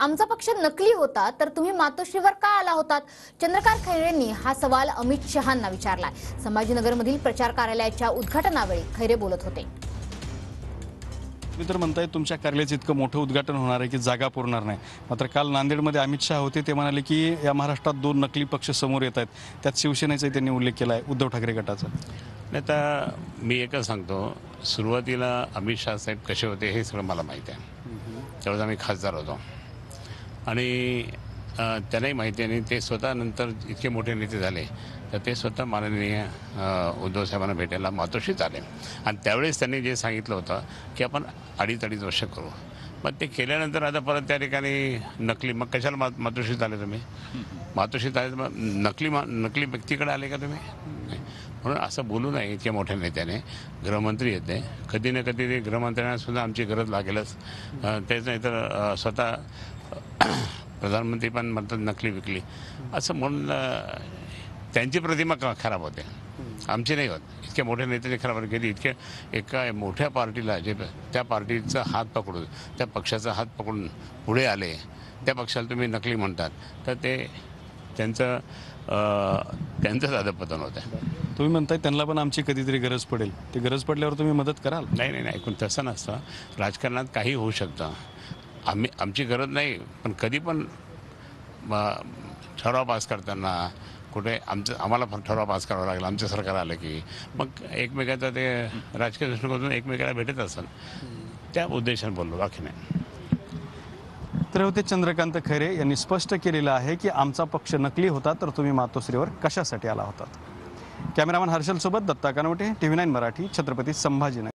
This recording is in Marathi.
आमचा पक्ष नकली होता तर तुम्ही मातोश्रीवर का आला होतात? चंद्रकांत खैरेंनी हा सवाल अमित शहांना विचारलाय। संभाजीनगरमधील प्रचार कार्यालयाच्या उद्घाटनावेळी खैरे बोलत होते। तुम्ही तर म्हणताय तुमच्या कार्यालयाचं इतकं मोठं उद्घाटन होणार आहे की जागा पुरणार नाही। मात्र काल नांदेडमध्ये अमित शहा होते, ते म्हणाले की या महाराष्ट्रात 2 नकली पक्ष समोर येत आहेत। त्यात शिवसेनेचाही त्यांनी उल्लेख केला आहे, उद्धव ठाकरे गटाचा। नाही तर मी एकच सांगतो, सुरुवातीला अमित शाह साहेब कसे होते हे सगळं मला माहीत आहे। त्यावेळेस आम्ही खासदार होतो आणि त्यांनाही माहिती आहे आणि ते स्वतः नंतर इतके मोठे नेते झाले तर ते स्वतः माननीय उद्धव साहेबांना भेटायला मातोश्रीत आले आणि त्यावेळेस त्यांनी जे सांगितलं होतं की आपण अडीच वर्ष करू। मग ते केल्यानंतर आता परत त्या ठिकाणी नकली, मग कशाला मातोश्रीत आले तुम्ही? मातोश्रीत आले मग नकली व्यक्तीकडे आले का तुम्ही? म्हणून असं बोलू नये इतक्या मोठ्या नेत्याने। गृहमंत्री येते, कधी ना कधी ते गृहमंत्र्यांना सुद्धा आमची गरज लागेलच। तेच नाही तर स्वतः प्रधानमंत्री पण म्हणतात नकली विकली असं म्हणून त्यांची प्रतिमा खराब होते, आमची नाही होत। इतक्या मोठ्या नेत्याने खराब केली, इतक्या एका मोठ्या पार्टीला जे त्या पार्टीचा हात पकडून, त्या पक्षाचा हात पकडून पुढे आले, त्या पक्षाला तुम्ही नकली म्हणतात तर ते त्यांचंच अधपतन होतं। तुम्ही म्हणताय त्यांना पण आमची कधीतरी गरज पडेल, ती गरज पडल्यावर तुम्ही मदत कराल? नाही, ऐकून तसं नसतं। राजकारणात काही होऊ शकतं। आमची गरज नाही, पण कधी पण ठराव पास करताना कुठे आम्हाला पण ठराव पास करावा लागला, आमचं सरकार आलं की मग एकमेकाचा ते राजकीय दृष्टिकोनातून एकमेकाला भेटत असेल, त्या उद्देशाने बोललो, बाकी नाही। तर होते चंद्रकांत खैरे यांनी स्पष्ट केलेलं आहे की आमचा पक्ष नकली होता तर तुम्ही मातोश्रीवर कशासाठी आला होतात। कॅमेरामन हर्षल सोबत दत्ता कानवटे, TV9 मराठी, छत्रपती संभाजीनगर।